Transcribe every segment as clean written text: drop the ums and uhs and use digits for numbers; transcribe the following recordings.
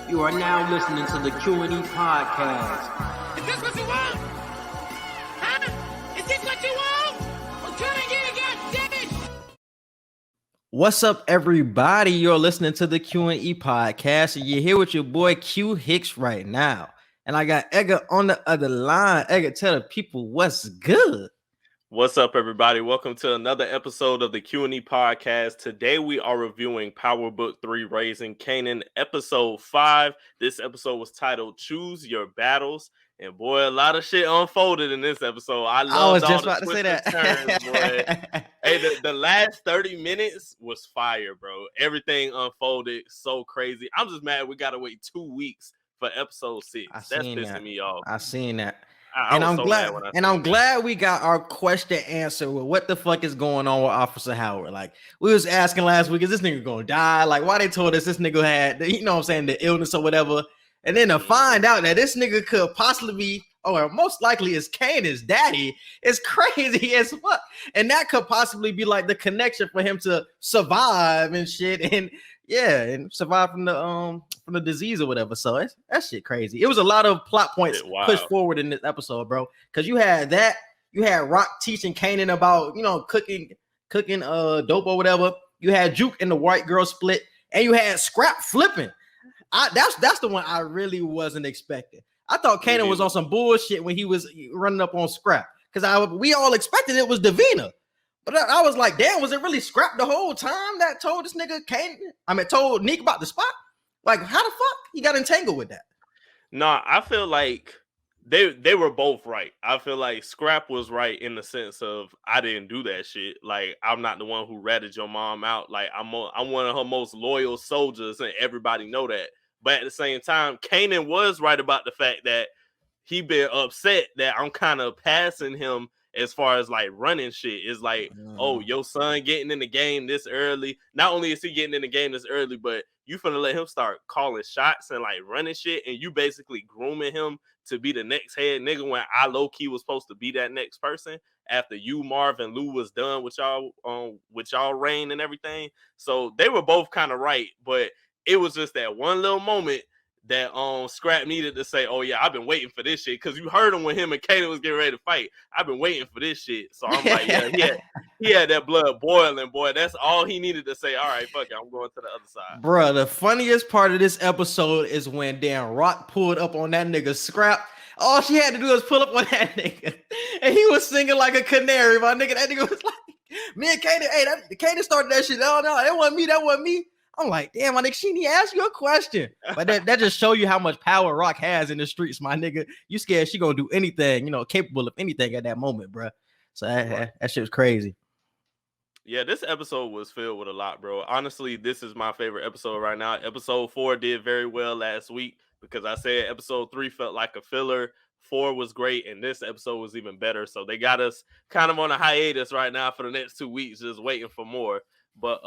You are now listening to the Q&E Podcast. Is this what you want? Huh? Is this what you want? Well, come and get it, goddammit! What's up, everybody? You're listening to the Q&E Podcast, and you're here with your boy Q Hicks right now. And I got Edgar on the other line. Edgar, tell the people what's good. What's up, everybody? Welcome to another episode of the Q&E Podcast. Today, we are reviewing Power Book 3, Raising Kanan, Episode 5. This episode was titled Choose Your Battles. And boy, a lot of shit unfolded in this episode. I was all just the about to say that. turns, boy. Hey, the last 30 minutes was fire, bro. Everything unfolded so crazy. I'm just mad we got to wait 2 weeks for Episode 6. That's pissing me off. I seen that. I'm glad we got our question answered with what the fuck is going on with Officer Howard. Like, we was asking last week, is this nigga gonna die? Like, why they told us this nigga had, you know what I'm saying, the illness or whatever. And then to find out that this nigga could possibly be, or most likely is Kanan's daddy, is crazy as fuck. And that could possibly be like the connection for him to survive and shit. And yeah, and survive from the disease or whatever. So that shit crazy. It was a lot of plot points pushed forward in this episode, bro. Because you had Rock teaching Kanan about, you know, cooking dope or whatever. You had Juke and the white girl split, and you had Scrap flipping. That's the one I really wasn't expecting. I thought Kanan was on some bullshit when he was running up on Scrap, because we all expected it was Davina. But I was like, damn, was it really Scrap the whole time that told this nigga told Nick about the spot? Like, how the fuck he got entangled with that? No, I feel like they were both right. I feel like Scrap was right in the sense of, I didn't do that shit. Like, I'm not the one who ratted your mom out. Like, I'm one of her most loyal soldiers, and everybody know that. But at the same time, Kanan was right about the fact that he been upset that I'm kind of passing him as far as like running shit. Is like, oh, your son getting in the game this early. Not only is he getting in the game this early, but you finna let him start calling shots and like running shit, and you basically grooming him to be the next head nigga when I low-key was supposed to be that next person after you, Marv, and Lou was done with y'all reign and everything. So they were both kind of right, but it was just that one little moment that Scrap needed to say, oh yeah, I've been waiting for this shit, because you heard him when him and Kanan was getting ready to fight. I've been waiting for this shit. So I'm like, yeah, he had that blood boiling, boy. That's all he needed to say. All right, fuck it, I'm going to the other side. Bruh, the funniest part of this episode is when Dan Rock pulled up on that nigga Scrap. All she had to do was pull up on that nigga, and he was singing like a canary, my nigga. That nigga was like, me and Kanan, Kanan started that shit. Oh no, that wasn't me. I'm like, damn, my nigga, she didn't ask you a question. But that just show you how much power Rock has in the streets, my nigga. You scared she gonna do anything, you know, capable of anything at that moment, bro. So that shit was crazy. Yeah, this episode was filled with a lot, bro. Honestly, this is my favorite episode right now. Episode 4 did very well last week, because I said episode 3 felt like a filler. 4 was great, and this episode was even better. So they got us kind of on a hiatus right now for the next 2 weeks, just waiting for more. But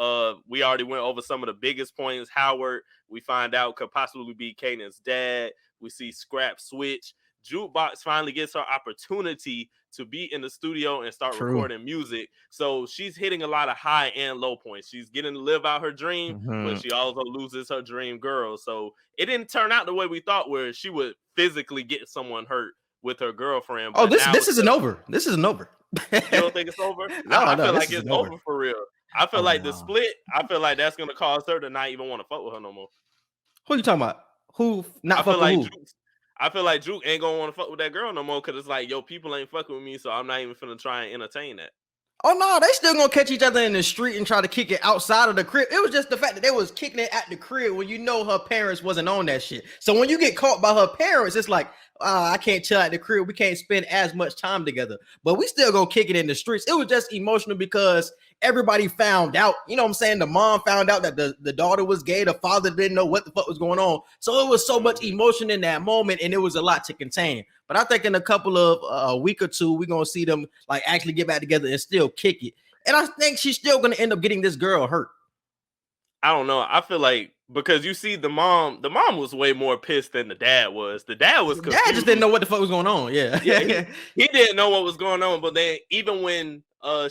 we already went over some of the biggest points. Howard, we find out, could possibly be Kanan's dad. We see Scrap switch. Jukebox finally gets her opportunity to be in the studio and start recording music. So she's hitting a lot of high and low points. She's getting to live out her dream, but she also loses her dream girl. So it didn't turn out the way we thought, where she would physically get someone hurt with her girlfriend. Oh, this isn't over. This isn't over. You don't think it's over? No, I feel like it's over for real. I feel like the split, I feel like that's going to cause her to not even want to fuck with her no more. Who you talking about? Who not fuck with who? I feel like Juke ain't going to want to fuck with that girl no more, because it's like, yo, people ain't fucking with me, so I'm not even finna try and entertain that. Oh, no, they still going to catch each other in the street and try to kick it outside of the crib. It was just the fact that they was kicking it at the crib when you know her parents wasn't on that shit. So when you get caught by her parents, it's like, I can't chill at the crib. We can't spend as much time together. But we still going to kick it in the streets. It was just emotional because everybody found out. You know what I'm saying? The mom found out that the daughter was gay. The father didn't know what the fuck was going on. So it was so much emotion in that moment, and it was a lot to contain. But I think in a couple of a week or two, we're going to see them like actually get back together and still kick it. And I think she's still going to end up getting this girl hurt. I don't know. I feel like, because you see the mom was way more pissed than the dad was. The dad was confused. Dad just didn't know what the fuck was going on. Yeah. He didn't know what was going on. But then even when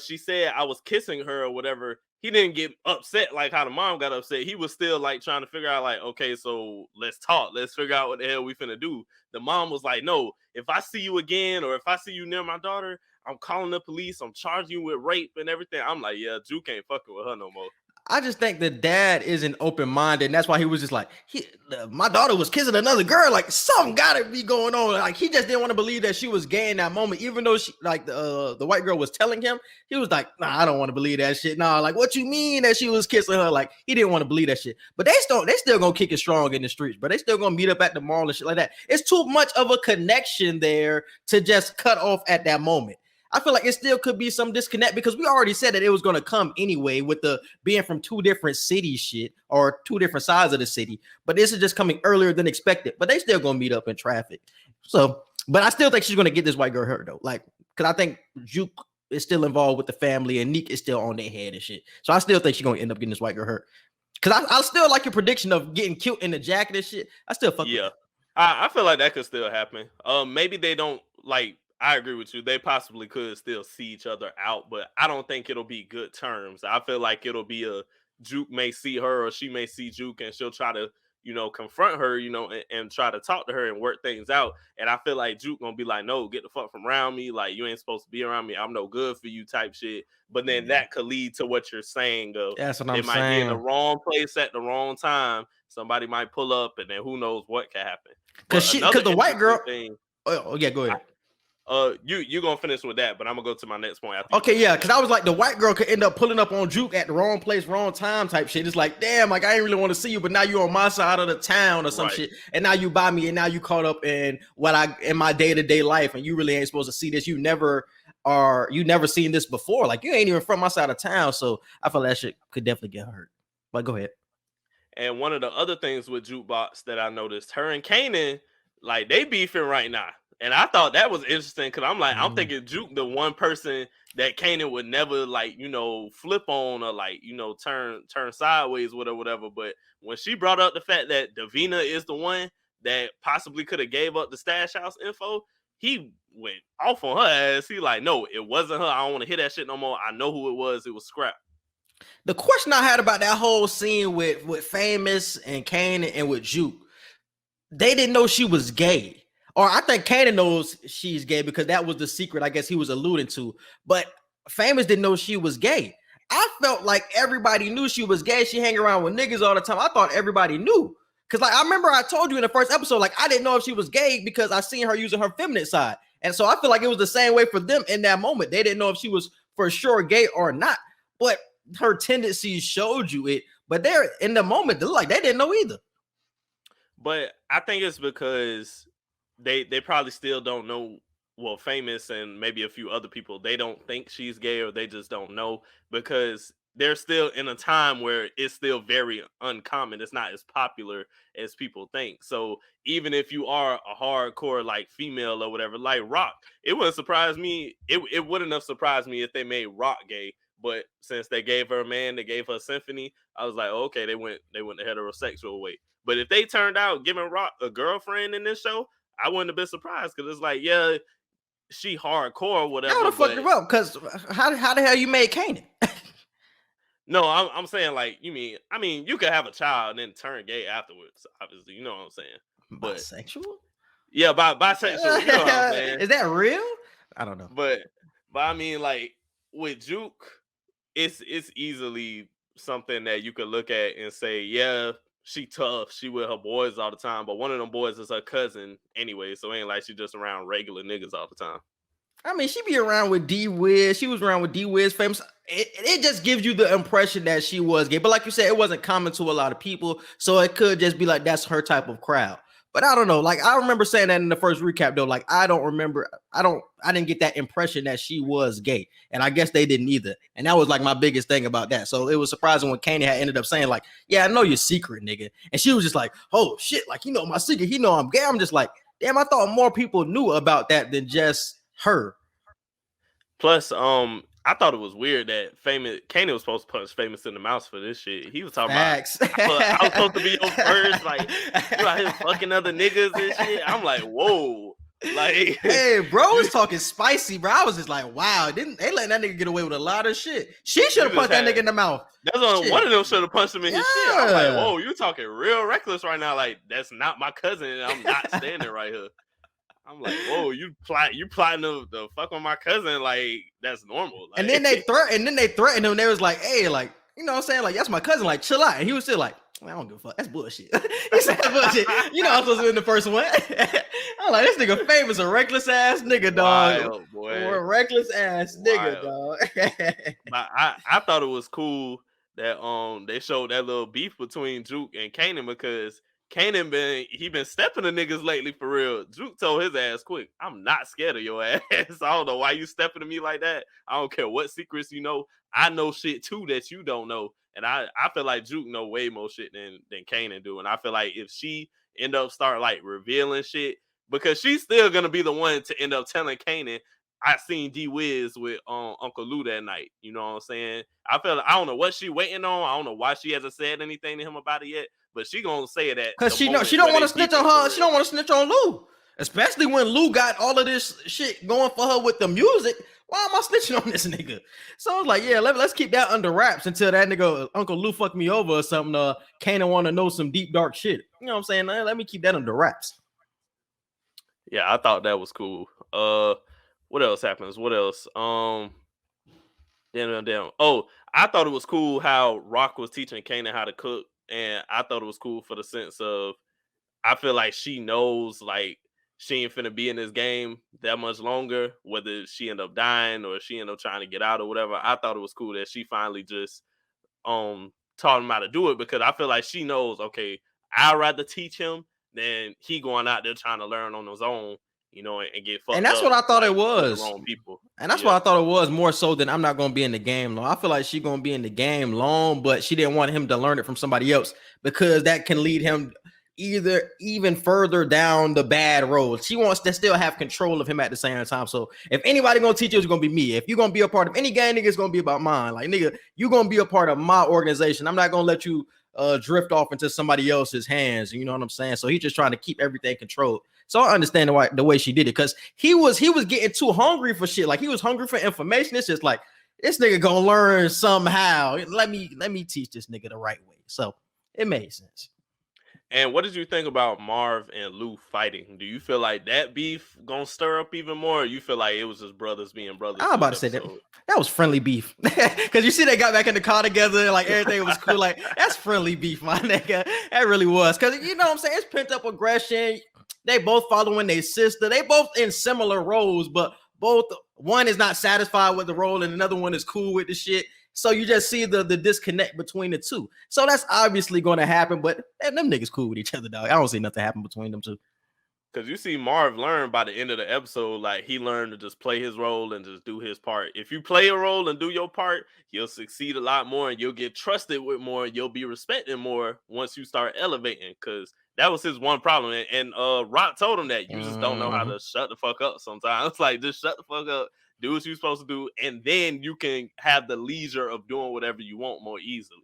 she said I was kissing her or whatever, he didn't get upset like how the mom got upset. He was still like trying to figure out like, okay, so let's talk. Let's figure out what the hell we finna do. The mom was like, no, if I see you again or if I see you near my daughter, I'm calling the police. I'm charging you with rape and everything. I'm like, yeah, Juke ain't fucking with her no more. I just think the dad isn't open-minded, and that's why he was just like, my daughter was kissing another girl. Like, something gotta be going on. Like, he just didn't want to believe that she was gay in that moment, even though she, like, the white girl was telling him. He was like, nah, I don't want to believe that shit. Nah, like, what you mean that she was kissing her? Like, he didn't want to believe that shit. But they still gonna kick it strong in the streets, but they still gonna meet up at the mall and shit like that. It's too much of a connection there to just cut off at that moment. I feel like it still could be some disconnect because we already said that it was going to come anyway with the being from two different cities shit or two different sides of the city. But this is just coming earlier than expected. But they still going to meet up in traffic. So, but I still think she's going to get this white girl hurt though. Like, because I think Juke is still involved with the family and Neek is still on their head and shit. So I still think she's going to end up getting this white girl hurt. Because I still like your prediction of getting killed in the jacket and shit. I still fuck with it. I feel like that could still happen. Maybe they don't like. I agree with you. They possibly could still see each other out, but I don't think it'll be good terms. I feel like it'll be a Juke may see her or she may see Juke and she'll try to, confront her, and try to talk to her and work things out. And I feel like Juke gonna be like, no, get the fuck from around me. Like, you ain't supposed to be around me. I'm no good for you type shit. But then that could lead to what you're saying. That's what I'm saying. They might be in the wrong place at the wrong time. Somebody might pull up and then who knows what can happen. Because the white girl. Oh, yeah, go ahead. You gonna finish with that, but I'm gonna go to my next point. Okay, yeah, because I was like, the white girl could end up pulling up on Juke at the wrong place, wrong time type shit. It's like, damn, like I ain't really want to see you, but now you're on my side of the town or some shit, and now you buy me, and now you caught up in in my day-to-day life, and you really ain't supposed to see this. You never seen this before. Like you ain't even from my side of town, so I feel that shit could definitely get hurt. But go ahead. And one of the other things with Jukebox that I noticed, her and Kanan, like they beefing right now. And I thought that was interesting because I'm like, I'm thinking Juke, the one person that Kanan would never flip on or turn sideways, whatever. But when she brought up the fact that Davina is the one that possibly could have gave up the stash house info, he went off on her ass. He like, no, it wasn't her. I don't want to hear that shit no more. I know who it was. It was Scrap. The question I had about that whole scene with Famous and Kanan and with Juke, they didn't know she was gay. Or I think Kanan knows she's gay because that was the secret I guess he was alluding to. But Famous didn't know she was gay. I felt like everybody knew she was gay. She hang around with niggas all the time. I thought everybody knew. Because I remember I told you in the first episode, I didn't know if she was gay because I seen her using her feminine side. And so I feel like it was the same way for them in that moment. They didn't know if she was for sure gay or not. But her tendencies showed you it. But they're in the moment, they didn't know either. But I think it's because they probably still don't know. Well, Famous and maybe a few other people, they don't think she's gay or they just don't know because they're still in a time where it's still very uncommon. It's not as popular as people think. So even if you are a hardcore female or whatever, like Rock, it wouldn't surprise me. It wouldn't have surprised me if they made Rock gay. But since they gave her a man, they gave her Symphony, I was like, okay, they went the heterosexual way. But if they turned out giving Rock a girlfriend in this show, I wouldn't have been surprised because it's like, yeah, she hardcore or whatever. I would have fucked her up because how the hell you made Kanan? No, I'm saying you could have a child and then turn gay afterwards. Obviously, you know what I'm saying. But bisexual? Yeah, bisexual. You know what I'm saying. Is that real? I don't know. But I mean, with Juke, it's easily something that you could look at and say, yeah, she tough. She with her boys all the time, but one of them boys is her cousin anyway, so it ain't like she just around regular niggas all the time. I mean, she be around with D-Wiz. She was around with D-Wiz, Famous. It just gives you the impression that she was gay. But like you said, it wasn't common to a lot of people, so it could just be like that's her type of crowd. But I don't know. I remember saying that in the first recap, though. I don't remember. I didn't get that impression that she was gay. And I guess they didn't either. And that was my biggest thing about that. So it was surprising when Kanan had ended up saying yeah, I know your secret, nigga. And she was just like, oh shit, my secret. He know I'm gay. I'm just like, damn, I thought more people knew about that than just her. Plus, I thought it was weird that Kanan was supposed to punch Famous in the mouth for this shit. He was talking Facts. about, I was supposed to be your first, you out here fucking other niggas and shit. I'm like, whoa. Like, Hey, bro was talking spicy, bro. I was just like, wow, didn't they let that nigga get away with a lot of shit? She should have punched that nigga in the mouth. That's one of them should have punched him in his shit. I'm like, Yeah. whoa, you talking real reckless right now. Like, that's not my cousin, and I'm not standing right here. I'm like, whoa, you plotting the fuck on my cousin, like that's normal. Like, And then they threatened him. They was like, hey, like, you know what I'm saying? Like, that's my cousin, like, chill out. And he was still like, I don't give a fuck. That's bullshit. He said that's bullshit. You know I'm supposed to be in the first one. I'm like, this nigga famous, a reckless ass nigga, dog. Wild, boy. Or a reckless ass nigga, dog. But I thought it was cool that they showed that little beef between Juke and Kanan, because Kanan been stepping to niggas lately for real. Juke told his ass quick, I'm not scared of your ass. I don't know why you stepping to me like that. I don't care what secrets you know. I know shit too that you don't know. And I feel like Juke know way more shit than Kanan do. And I feel like if she end up start like revealing shit, because she's still gonna be the one to end up telling Kanan, I seen D Wiz with Uncle Lou that night. You know what I'm saying? I don't know what she waiting on. I don't know why she hasn't said anything to him about it yet. But she gonna say that because she don't want to snitch on her. She don't want to snitch on Lou, especially when Lou got all of this shit going for her with the music. Why am I snitching on this nigga? So I was like, yeah, let's keep that under wraps until that nigga Uncle Lou fucked me over or something. Kanan want to know some deep dark shit. You know what I'm saying? Let me keep that under wraps. Yeah, I thought that was cool. What else happens? What else? Damn. Oh, I thought it was cool how Rock was teaching Kanan how to cook. And I thought it was cool for the sense of, I feel like she knows, like, she ain't finna be in this game that much longer, whether she end up dying or she end up trying to get out or whatever. I thought it was cool that she finally just taught him how to do it, because I feel like she knows, okay, I'd rather teach him than he going out there trying to learn on his own, you know, and get fucked up. And that's what I thought it was. Wrong people. And that's what I thought it was, more so than I'm not going to be in the game long. I feel like she's going to be in the game long, but she didn't want him to learn it from somebody else, because that can lead him either even further down the bad road. She wants to still have control of him at the same time. So if anybody going to teach you, it's going to be me. If you're going to be a part of any gang, nigga, it's going to be about mine. Like, nigga, you're going to be a part of my organization. I'm not going to let you drift off into somebody else's hands. You know what I'm saying? So he's just trying to keep everything controlled. So I understand the way she did it, because he was getting too hungry for shit. Like, he was hungry for information. It's just like, this nigga gonna learn somehow. Let me teach this nigga the right way. So it made sense. And what did you think about Marv and Lou fighting? Do you feel like that beef gonna stir up even more, or you feel like it was just brothers being brothers? I was about to say that was friendly beef, because you see they got back in the car together, like everything was cool. Like, that's friendly beef, my nigga. That really was, because you know what I'm saying, it's pent up aggression. They both following their sister. They both in similar roles, but one is not satisfied with the role and another one is cool with the shit. So you just see the disconnect between the two. So that's obviously going to happen, but them niggas cool with each other, dog. I don't see nothing happen between them two. Because you see Marv learn by the end of the episode, like, he learned to just play his role and just do his part. If you play a role and do your part, you'll succeed a lot more and you'll get trusted with more. And you'll be respected more once you start elevating, because that was his one problem. And Rock told him that you just don't know how to shut the fuck up sometimes. Like, just shut the fuck up, do what you're supposed to do, and then you can have the leisure of doing whatever you want more easily.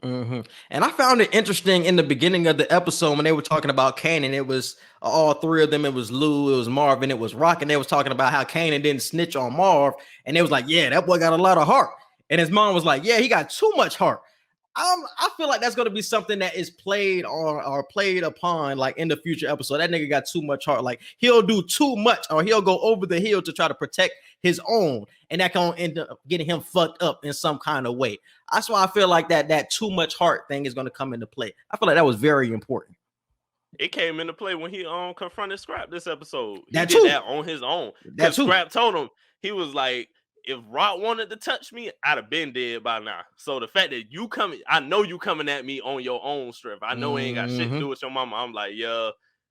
Mm-hmm. And I found it interesting in the beginning of the episode when they were talking about Kanan. It was all three of them. It was Lou, it was Marv, and it was Rock. And they was talking about how Kanan didn't snitch on Marv. And they was like, yeah, that boy got a lot of heart. And his mom was like, yeah, he got too much heart. I feel like that's going to be something that is played or played upon, like, in the future episode. That nigga got too much heart. Like, he'll do too much, or he'll go over the hill to try to protect his own, and that can end up getting him fucked up in some kind of way. That's why I feel like that too much heart thing is going to come into play. I feel like that was very important. It came into play when he confronted Scrap this episode. He That did too. that on his own. That Because too. Scrap told him, he was like, if Rock wanted to touch me, I'd have been dead by now. So the fact that you coming, I know you coming at me on your own strength. I know he ain't got shit to do with your mama. I'm like, yeah,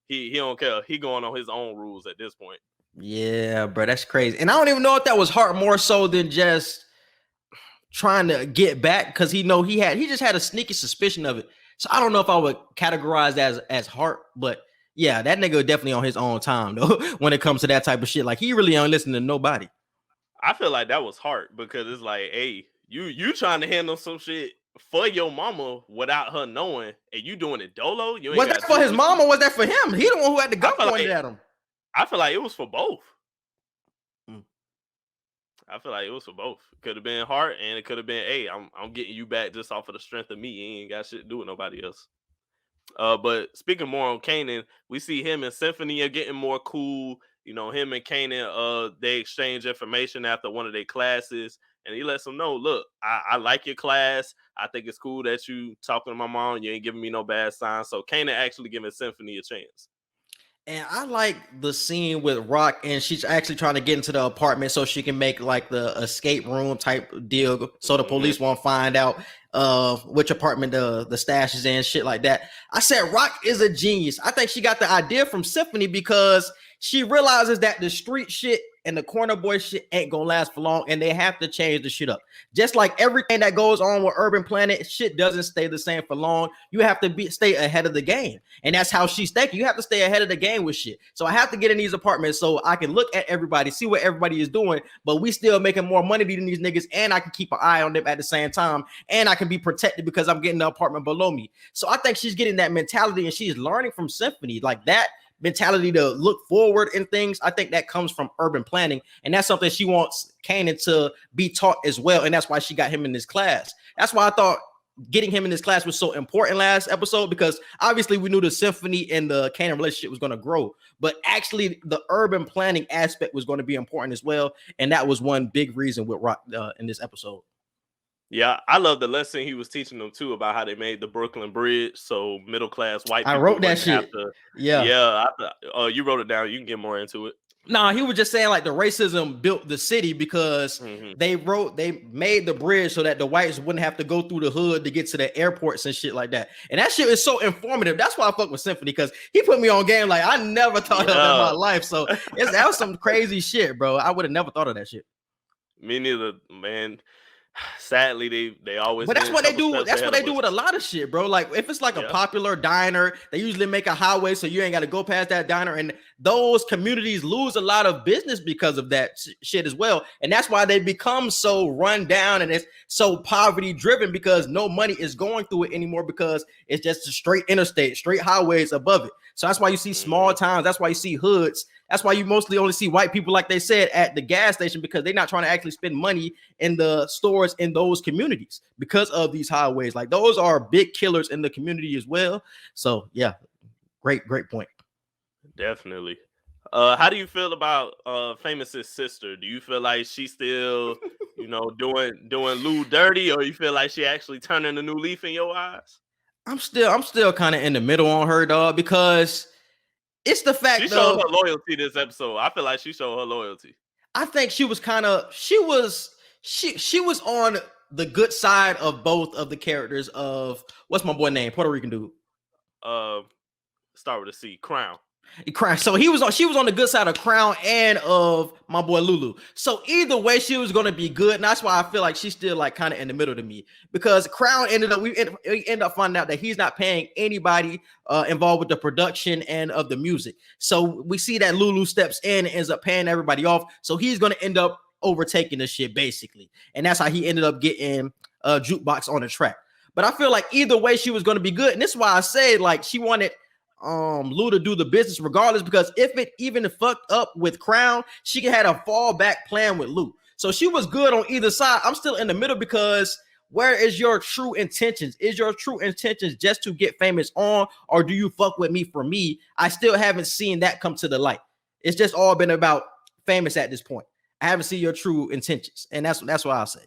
he don't care. He going on his own rules at this point. Yeah, bro, that's crazy. And I don't even know if that was heart more so than just trying to get back, because he just had a sneaky suspicion of it. So I don't know if I would categorize that as heart, but yeah, that nigga definitely on his own time though when it comes to that type of shit. Like, he really ain't listening to nobody. I feel like that was heart, because it's like, hey, you trying to handle some shit for your mama without her knowing, and you doing it dolo. Was that for his mom or was that for him? He the one who had the gun pointed at him. I feel like it was for both. Mm. I feel like it was for both. It could have been Hart, and it could have been, hey, I'm getting you back just off of the strength of me. You ain't got shit to do with nobody else. But speaking more on Kanan, we see him and Symphony are getting more cool. You know, him and Kanan, they exchange information after one of their classes, and he lets them know, look, I like your class. I think it's cool that you talking to my mom. You ain't giving me no bad signs. So Kanan actually giving Symphony a chance. And I like the scene with Rock, and she's actually trying to get into the apartment so she can make like the escape room type deal, so the police won't find out which apartment the stash is in, shit like that. I said Rock is a genius. I think she got the idea from Symphony because she realizes that the street shit and the corner boy shit ain't gonna last for long, and they have to change the shit up. Just like everything that goes on with Urban Planet, shit doesn't stay the same for long. You have to stay ahead of the game, and that's how she's thinking. You have to stay ahead of the game with shit. So I have to get in these apartments so I can look at everybody, see what everybody is doing, but we still making more money than these niggas, and I can keep an eye on them at the same time, and I can be protected because I'm getting the apartment below me. So I think she's getting that mentality, and she's learning from Symphony, like that mentality to look forward in things. I think that comes from urban planning, and that's something she wants Kanan to be taught as well, and that's why she got him in this class. That's why I thought getting him in this class was so important last episode, because obviously we knew the Symphony and the Kanan relationship was going to grow, but actually the urban planning aspect was going to be important as well, and that was one big reason with Rock in this episode. Yeah, I love the lesson he was teaching them too about how they made the Brooklyn Bridge so middle class white people. I wrote that shit. You wrote it down. You can get more into it. Nah, he was just saying like the racism built the city because they made the bridge so that the whites wouldn't have to go through the hood to get to the airports and shit like that. And that shit is so informative. That's why I fuck with Symphony, because he put me on game like I never thought of that in my life. So that was some crazy shit, bro. I would have never thought of that shit. Me neither, man. Sadly, they always. But that's what they do. That's what they do with a lot of shit, bro. Like if it's like a popular diner, they usually make a highway so you ain't got to go past that diner, and those communities lose a lot of business because of that shit as well. And that's why they become so run down and it's so poverty driven, because no money is going through it anymore, because it's just a straight interstate, straight highways above it. So that's why you see small towns. That's why you see hoods. That's why you mostly only see white people, like they said, at the gas station, because they're not trying to actually spend money in the stores in those communities because of these highways. Like those are big killers in the community as well. So yeah, great point. Definitely. How do you feel about Famous's sister? Do you feel like she's still, doing Lou dirty, or you feel like she actually turning a new leaf in your eyes? I'm still kind of in the middle on her, dog, because it's the fact she showed her loyalty this episode. I feel like she showed her loyalty. I think she was on the good side of both of the characters of what's my boy name? Puerto Rican dude. Start with a C. Crown. So she was on the good side of Crown and of my boy Lulu. So either way, she was going to be good, and that's why I feel like she's still like kind of in the middle to me, because Crown we end up finding out that he's not paying anybody involved with the production and of the music. So we see that Lulu steps in and ends up paying everybody off. So he's going to end up overtaking this shit basically, and that's how he ended up getting Jukebox on the track. But I feel like either way, she was going to be good, and this is why I say like she wanted Lou to do the business regardless, because if it even fucked up with Crown, she had a fallback plan with Lou. So she was good on either side. I'm still in the middle, because where is your true intentions? Is your true intentions just to get Famous on, or do you fuck with me for me? I still haven't seen that come to the light. It's just all been about Famous at this point. I haven't seen your true intentions, and that's what I'll say.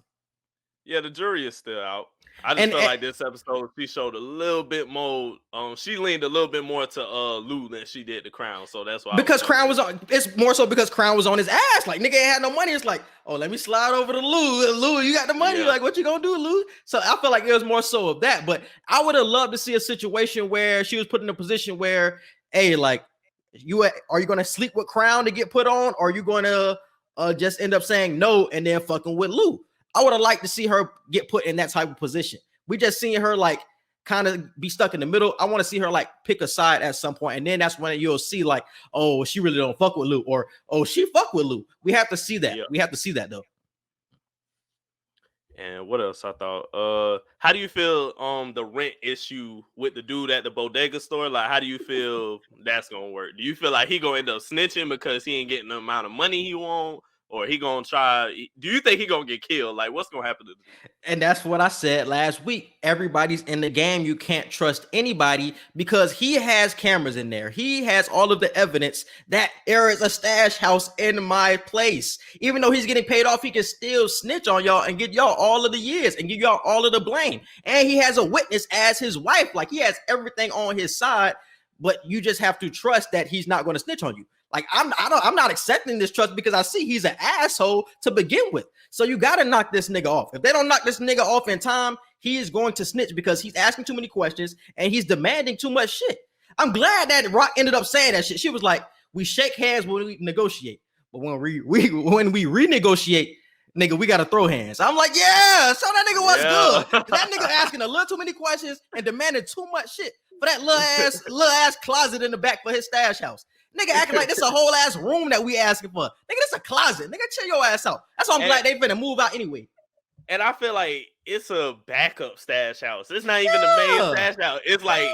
Yeah, the jury is still out. I just feel like this episode she showed a little bit more. She leaned a little bit more to Lou than she did to Crown. So that's why. Because Crown was on. It's more so because Crown was on his ass. Like nigga ain't had no money. It's like, oh, let me slide over to Lou. Lou, you got the money. Like, what you gonna do, Lou? So I feel like it was more so of that. But I would have loved to see a situation where she was put in a position where, hey, like, are you gonna sleep with Crown to get put on, or are you gonna just end up saying no and then fucking with Lou? I would have liked to see her get put in that type of position. We just seen her like kind of be stuck in the middle. I want to see her like pick a side at some point, and then that's when you'll see like, oh, she really don't fuck with Lou, or oh, she fuck with Lou. We have to see that. Yeah. We have to see that though. And what else I thought? How do you feel the rent issue with the dude at the bodega store? Like, how do you feel that's gonna work? Do you feel like he gonna end up snitching because he ain't getting the amount of money he want, or he gonna try? Do you think he gonna get killed? Like, what's gonna happen to the dude? And that's what I said last week. Everybody's in the game. You can't trust anybody because he has cameras in there. He has all of the evidence that there is a stash house in my place. Even though he's getting paid off, he can still snitch on y'all and get y'all all of the years and give y'all all of the blame. And he has a witness as his wife. Like, he has everything on his side, but you just have to trust that he's not going to snitch on you. Like, I'm not accepting this trust because I see he's an asshole to begin with. So you got to knock this nigga off. If they don't knock this nigga off in time, he is going to snitch because he's asking too many questions and he's demanding too much shit. I'm glad that Rock ended up saying that shit. She was like, we shake hands when we negotiate, but when we renegotiate, nigga, we got to throw hands. I'm like, yeah, so that nigga was good. That nigga asking a little too many questions and demanding too much shit for that little ass closet in the back for his stash house. Nigga acting like this a whole ass room that we asking for. Nigga, this a closet. Nigga, chill your ass out. That's why I'm glad they finna move out anyway. And I feel like it's a backup stash house. It's not even the main stash house. It's like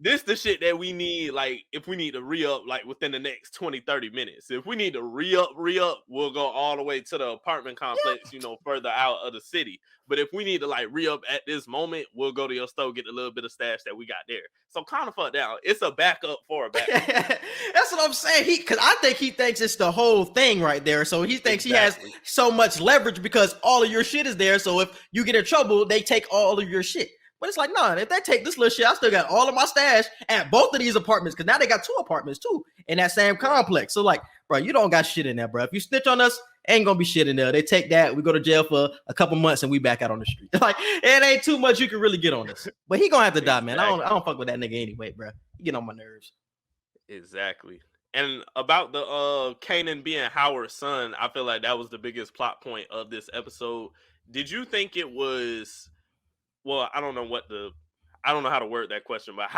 this the shit that we need, like, if we need to re-up, like, within the next 20, 30 minutes. If we need to re-up, we'll go all the way to the apartment complex, further out of the city. But if we need to, like, re-up at this moment, we'll go to your store, get a little bit of stash that we got there. So kind of fuck down. It's a backup for a backup. That's what I'm saying. Because I think he thinks it's the whole thing right there. So he thinks he has so much leverage because all of your shit is there. So if you get in trouble, they take all of your shit. But it's like, nah, if they take this little shit, I still got all of my stash at both of these apartments because now they got 2 apartments too in that same complex. So like, bro, you don't got shit in there, bro. If you snitch on us, ain't gonna be shit in there. They take that, we go to jail for a couple months, and we back out on the street. Like, it ain't too much you can really get on us. But he gonna have to die, man. I don't fuck with that nigga anyway, bro. He get on my nerves. Exactly. And about the Kanan being Howard's son, I feel like that was the biggest plot point of this episode. Did you think it was? Well, I don't know how to word that question, but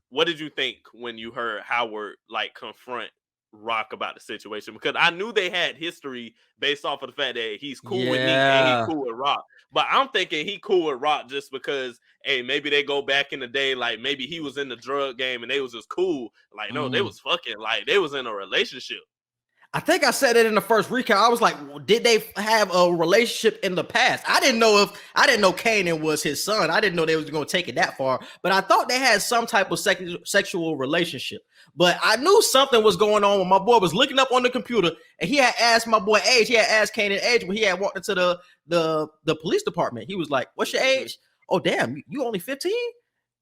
what did you think when you heard Howard like confront Rock about the situation? Because I knew they had history based off of the fact that he's cool with Nick and he's cool with Rock. But I'm thinking he cool with Rock just because, hey, maybe they go back in the day, like maybe he was in the drug game and they was just cool. Like, no, they was fucking, like they was in a relationship. I think I said it in the first recap. I was like, did they have a relationship in the past? I didn't know Kanan was his son. I didn't know they was going to take it that far, but I thought they had some type of sexual relationship. But I knew something was going on when my boy was looking up on the computer and he had asked my boy age. He had asked Kanan age when he had walked into the police department. He was like, what's your age? Oh, damn, you only 15?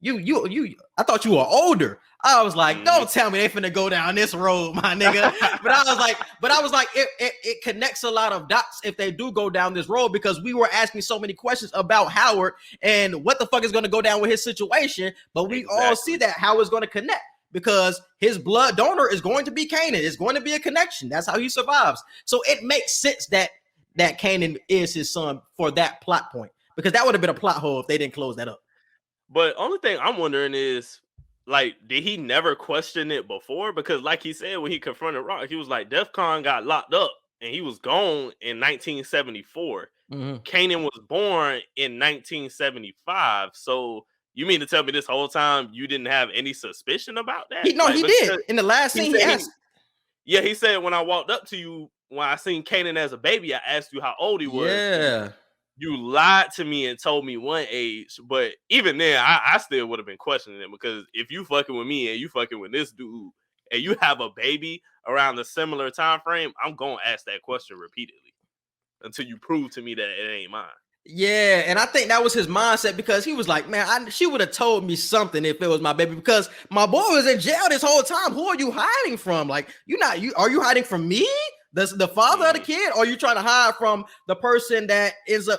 I thought you were older. I was like, don't tell me they finna go down this road, my nigga. But I was like, it connects a lot of dots if they do go down this road because we were asking so many questions about Howard and what the fuck is gonna go down with his situation. But we all see that Howard's gonna connect because his blood donor is going to be Kanan. It's going to be a connection. That's how he survives. So it makes sense that Kanan is his son for that plot point because that would have been a plot hole if they didn't close that up. But only thing I'm wondering is, like, did he never question it before? Because like he said, when he confronted Rock, he was like, DEFCON got locked up and he was gone in 1974. Kanan was born in 1975. So you mean to tell me this whole time you didn't have any suspicion about that? He did. In the last scene, he asked. He said, when I walked up to you, when I seen Kanan as a baby, I asked you how old he was. Yeah. You lied to me and told me one age, but even then, I still would have been questioning it because if you fucking with me and you fucking with this dude and you have a baby around a similar time frame, I'm gonna ask that question repeatedly until you prove to me that it ain't mine. Yeah, and I think that was his mindset because he was like, man, she would have told me something if it was my baby because my boy was in jail this whole time. Who are you hiding from? Like, are you hiding from me? The father of the kid, or are you trying to hide from the person that is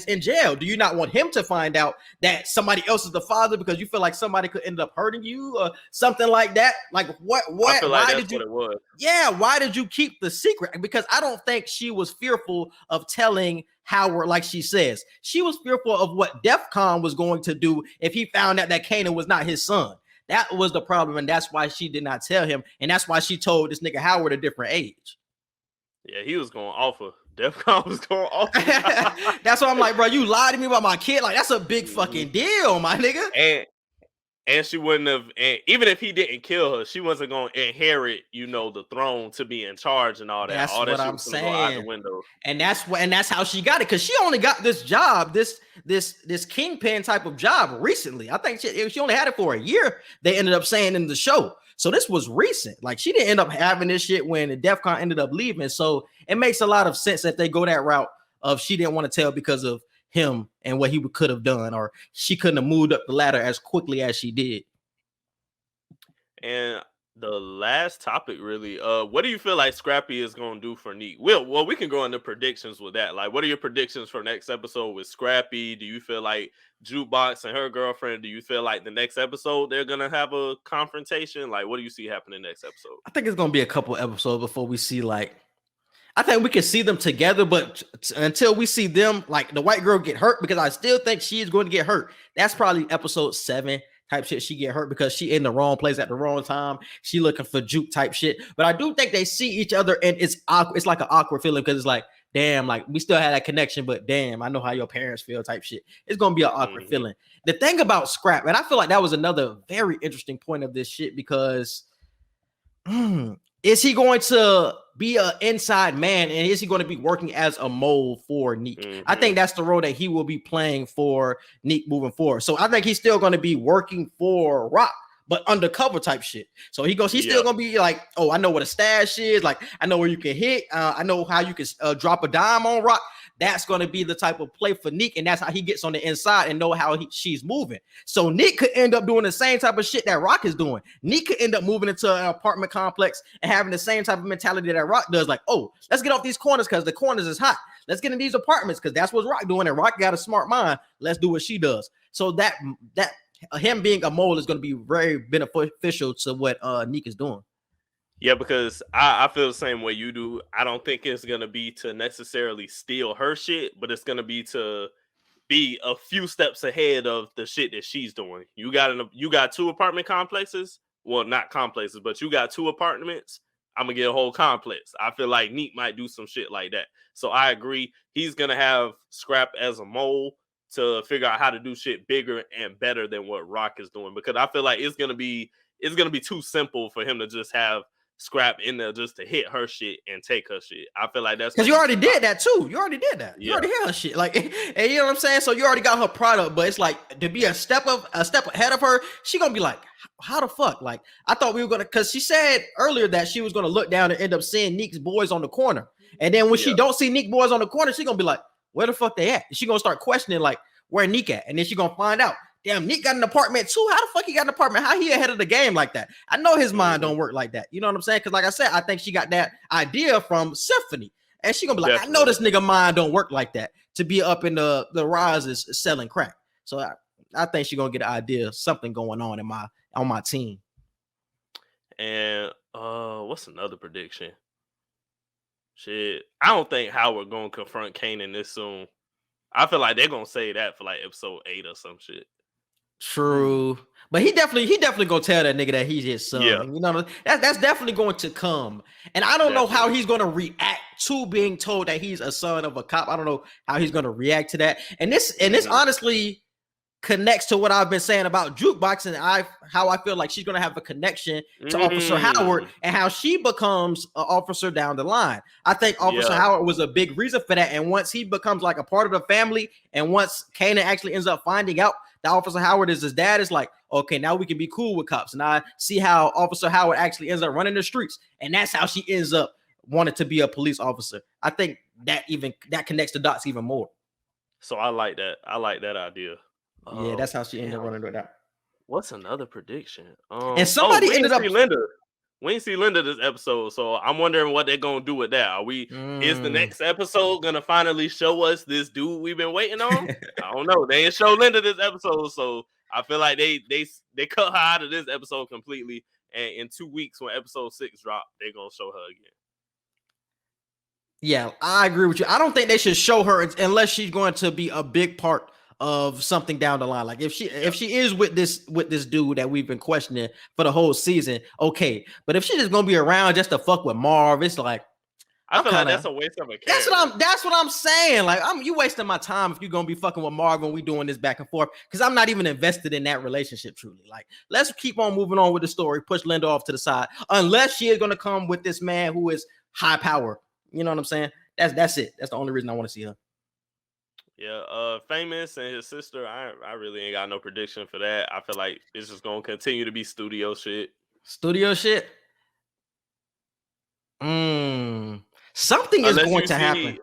in jail? Do you not want him to find out that somebody else is the father because you feel like somebody could end up hurting you or something like that? Like what? I feel like that's what it was. Yeah, why did you keep the secret? Because I don't think she was fearful of telling Howard, like she says. She was fearful of what DEFCON was going to do if he found out that Kanan was not his son. That was the problem, and that's why she did not tell him, and that's why she told this nigga Howard a different age. Yeah, he was going off of DEFCON was going off. That's why I'm like, bro, you lied to me about my kid. Like, that's a big fucking deal, my nigga. And she wouldn't have, and even if he didn't kill her, she wasn't going to inherit, the throne to be in charge and all that. That's all that what shit I'm was gonna go out the saying. window. And that's how she got it, because she only got this job, this kingpin type of job recently. I think she only had it for a year. They ended up saying in the show. So this was recent. Like, she didn't end up having this shit when the DEFCON ended up leaving. So it makes a lot of sense that they go that route of she didn't want to tell because of him and what he could have done, or she couldn't have moved up the ladder as quickly as she did. And the last topic, really, what do you feel like Scrappy is going to do for Neek? Well, we can go into predictions with that. Like, what are your predictions for next episode with Scrappy? Do you feel like Jukebox and her girlfriend, do you feel like the next episode they're going to have a confrontation? Like, what do you see happening next episode? I think it's going to be a couple episodes before we see, like, I think we can see them together, but until we see them, like, the white girl get hurt, because I still think she is going to get hurt. That's probably episode 7 type shit. She get hurt because she in the wrong place at the wrong time. She looking for Juke type shit. But I do think they see each other, and it's awkward. It's like an awkward feeling, because it's like, damn, like, we still had that connection, but damn, I know how your parents feel type shit. It's going to be an awkward feeling. The thing about Scrap, and I feel like that was another very interesting point of this shit, because is he going to be an inside man, and is he going to be working as a mole for Neek? I think that's the role that he will be playing for Neek moving forward. So I think he's still going to be working for Rock, but undercover type shit. So he's still going to be like, oh, I know what a stash is. Like, I know where you can hit. I know how you can drop a dime on Rock. That's going to be the type of play for Neek, and that's how he gets on the inside and know how she's moving. So Neek could end up doing the same type of shit that Rock is doing. Neek could end up moving into an apartment complex and having the same type of mentality that Rock does. Like, oh, let's get off these corners because the corners is hot. Let's get in these apartments because that's what Rock doing, and Rock got a smart mind. Let's do what she does. So that him being a mole is going to be very beneficial to what Neek is doing. Yeah, because I feel the same way you do. I don't think it's going to be to necessarily steal her shit, but it's going to be to be a few steps ahead of the shit that she's doing. You got 2 apartment complexes. Well, not complexes, but you got 2 apartments. I'm going to get a whole complex. I feel like Neek might do some shit like that. So I agree. He's going to have Scrap as a mole to figure out how to do shit bigger and better than what Rock is doing, because I feel like it's going to be too simple for him to just have Scrap in there just to hit her shit and take her shit. I feel like that's because you already did that too. You already did that. You already hit her shit. Like, and you know what I'm saying? So you already got her product, but it's like to be a step ahead of her, she gonna be like, how the fuck? Like, I thought we were gonna, because she said earlier that she was gonna look down and end up seeing Neek's boys on the corner. And then when she don't see Neek boys on the corner, she gonna be like, where the fuck they at? She gonna start questioning like where Neek at, and then she gonna find out. Damn, Neek got an apartment too. How the fuck he got an apartment? How he ahead of the game like that? I know his mind don't work like that. You know what I'm saying? Because like I said, I think she got that idea from Symphony. And she gonna be like, Definitely. I know this nigga mind don't work like that to be up in the rises selling crack. So I think she gonna get an idea of something going on on my team. And what's another prediction? Shit, I don't think Howard gonna confront Kanan this soon. I feel like they're gonna say that for like episode 8 or some shit. True, but he definitely gonna tell that nigga that he's his son. Yeah. You know, that's definitely going to come. And I don't know how he's gonna react to being told that he's a son of a cop. I don't know how he's gonna react to that. And this honestly connects to what I've been saying about Jukebox, and how I feel like she's gonna have a connection to Officer Howard and how she becomes an officer down the line. I think Officer Howard was a big reason for that. And once he becomes like a part of the family, and once Kanan actually ends up finding out that Officer Howard is his dad, is like, okay, now we can be cool with cops. And I see how Officer Howard actually ends up running the streets, and that's how she ends up wanting to be a police officer. I think that connects the dots even more. So I like that. I like that idea. Yeah, that's how she ended up running with that. What's another prediction? And somebody ended up. We didn't see Linda this episode, so I'm wondering what they're gonna do with that. Is the next episode gonna finally show us this dude we've been waiting on? I don't know. They didn't show Linda this episode, so I feel like they cut her out of this episode completely. And in 2 weeks, when episode 6 drop, they're gonna show her again. Yeah, I agree with you. I don't think they should show her unless she's going to be a big part of something down the line. Like if she is with this dude that we've been questioning for the whole season, okay. But if she's just gonna be around just to fuck with Marv, it's like, I feel like that's a waste of a character. That's what I'm saying. Like, you wasting my time if you're gonna be fucking with Marvin. We doing this back and forth because I'm not even invested in that relationship truly. Like, let's keep on moving on with the story. Push Linda off to the side, unless she is gonna come with this man who is high power. You know what I'm saying? That's it. That's the only reason I want to see her. Yeah, Famous and his sister. I really ain't got no prediction for that. I feel like it's just gonna continue to be studio shit. Studio shit. Something is going to happen.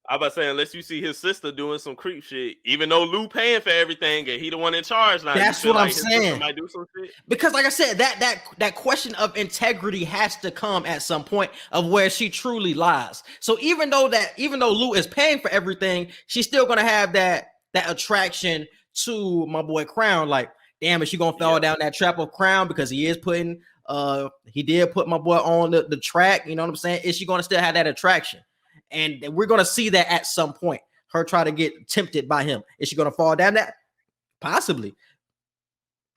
I about to say, unless you see his sister doing some creep shit, even though Lou paying for everything and he the one in charge now. That's what I'm saying. Might do some shit? Because, like I said, that question of integrity has to come at some point of where she truly lies. So even though Lou is paying for everything, she's still gonna have that attraction to my boy Crown. Like, damn, is she gonna fall down that trap of Crown because he is putting he did put my boy on the track? You know what I'm saying? Is she gonna still have that attraction? And we're going to see that at some point, her try to get tempted by him. Is she going to fall down that? Possibly.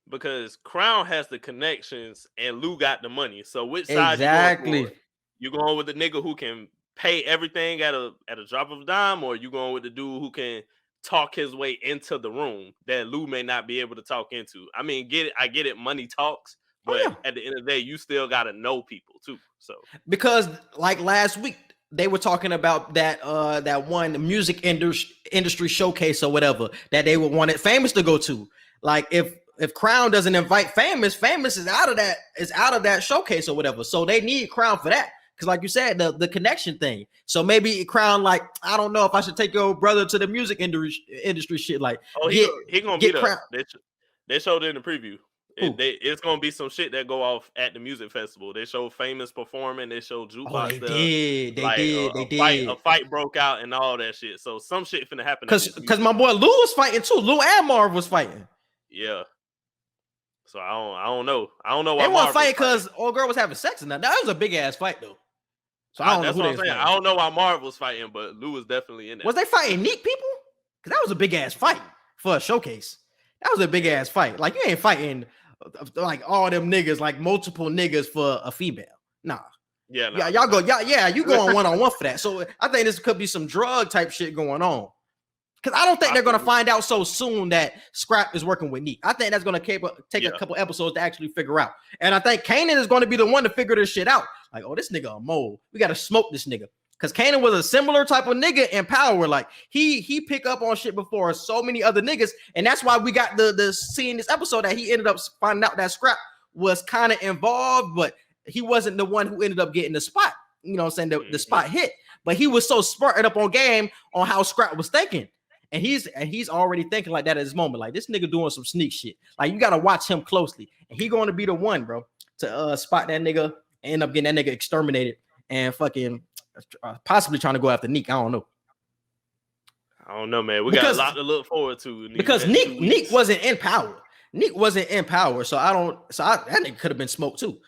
Because Crown has the connections and Lou got the money. So which side you going for? You going with the nigga who can pay everything at a drop of a dime, or you going with the dude who can talk his way into the room that Lou may not be able to talk into? I mean, I get it, money talks, but at the end of the day, you still got to know people too. So because like last week, they were talking about that one music industry showcase or whatever that they would wanted Famous to go to. Like if Crown doesn't invite Famous is out of that showcase or whatever. So they need Crown for that. Because like you said, the connection thing. So maybe Crown, like, I don't know if I should take your brother to the music industry shit. Like, he gonna be there. They showed it in the preview. It's gonna be some shit that go off at the music festival. They show Famous performing. They show Jukebox. They did. A fight broke out and all that shit. So some shit finna happen. Because my boy Lou was fighting too. Lou and Marv was fighting. Yeah. So I don't know. I don't know why they weren't fighting because old girl was having sex and that was a big ass fight though. So I don't know who they was fighting. I don't know why Marv was fighting, but Lou was definitely in there. Was they fighting neat people? Because that was a big ass fight for a showcase. That was a big ass fight. Like, you ain't fighting like all them niggas, like multiple niggas for a female. Nah. Yeah. Y'all go. You going one-on-one for that. So I think this could be some drug type shit going on. Because I don't think they're gonna find out so soon that Scrap is working with Neek. I think that's gonna take a couple episodes to actually figure out. And I think Kanan is going to be the one to figure this shit out. Like, oh, this nigga a mole. We gotta smoke this nigga. Because Kanan was a similar type of nigga in Power. Like, he pick up on shit before so many other niggas. And that's why we got the scene in this episode that he ended up finding out that Scrap was kind of involved, but he wasn't the one who ended up getting the spot. You know what I'm saying? The spot hit. But he was so smarted up on game on how Scrap was thinking. And he's already thinking like that at this moment. Like, this nigga doing some sneak shit. Like, you got to watch him closely. And he going to be the one, bro, to spot that nigga and end up getting that nigga exterminated and fucking possibly trying to go after Neek. I don't know. I don't know, man. We got a lot to look forward to. Because Neek wasn't in Power. Neek wasn't in Power. So that nigga could have been smoked too.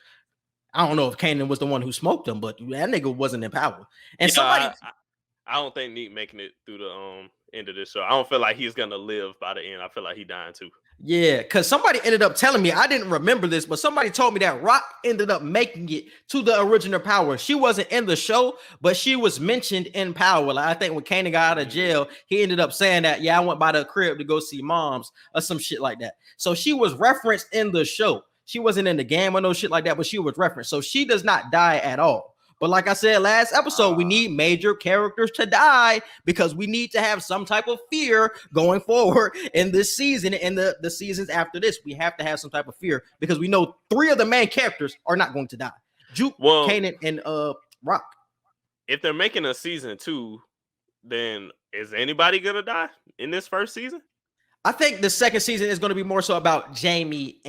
I don't know if Kanan was the one who smoked him, but that nigga wasn't in Power. And I don't think Neek making it through the end of this show. I don't feel like he's gonna live by the end. I feel like he dying too. Yeah, because somebody ended up telling me, I didn't remember this, but somebody told me that Rock ended up making it to the original Power. She wasn't in the show, but she was mentioned in Power. Like, I think when Kanan got out of jail, he ended up saying that, I went by the crib to go see moms or some shit like that. So she was referenced in the show. She wasn't in the game or no shit like that, but she was referenced. So she does not die at all. But like I said last episode, we need major characters to die because we need to have some type of fear going forward in this season and the seasons after this. We have to have some type of fear because we know 3 of the main characters are not going to die. Juke, Kanan, and Rock. If they're making a season 2, then is anybody going to die in this first season? I think the second season is going to be more so about Jamie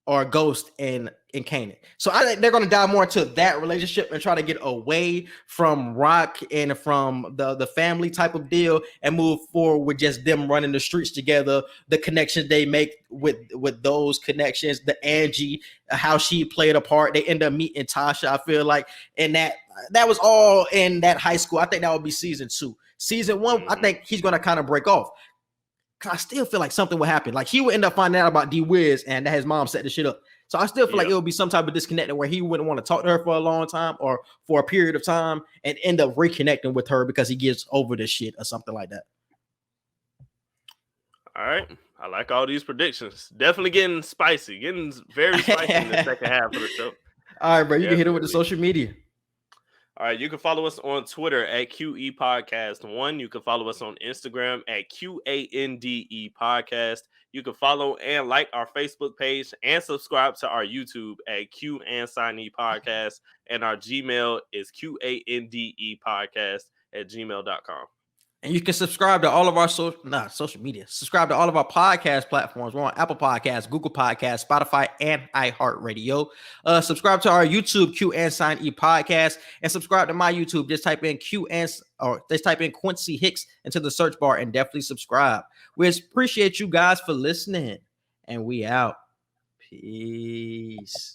or Ghost and Kanan. So I think they're going to dive more into that relationship and try to get away from Rock and from the family type of deal and move forward with just them running the streets together, the connections they make with those connections, the Angie, how she played a part. They end up meeting Tasha, I feel like, and that was all in that high school. I think that would be season 2. Season 1, I think he's going to kind of break off. I still feel like something would happen. Like, he would end up finding out about D-Wiz and that his mom set the shit up. So I still feel like it would be some type of disconnect where he wouldn't want to talk to her for a long time or for a period of time and end up reconnecting with her because he gets over this shit or something like that. All right. I like all these predictions. Definitely getting spicy. Getting very spicy in the second half of the show. All right, bro. You can hit it with the social media. All right, you can follow us on Twitter at QE Podcast 1. You can follow us on Instagram at QANDE Podcast. You can follow and like our Facebook page and subscribe to our YouTube at Q&E Podcast. And our Gmail is QANDE Podcast at gmail.com. And you can subscribe to all of our social media. Subscribe to all of our podcast platforms. We're on Apple Podcasts, Google Podcasts, Spotify, and iHeartRadio. Subscribe to our YouTube Q&E Podcast, and subscribe to my YouTube. Just type in Quincy Hicks into the search bar and definitely subscribe. We appreciate you guys for listening, and we out. Peace.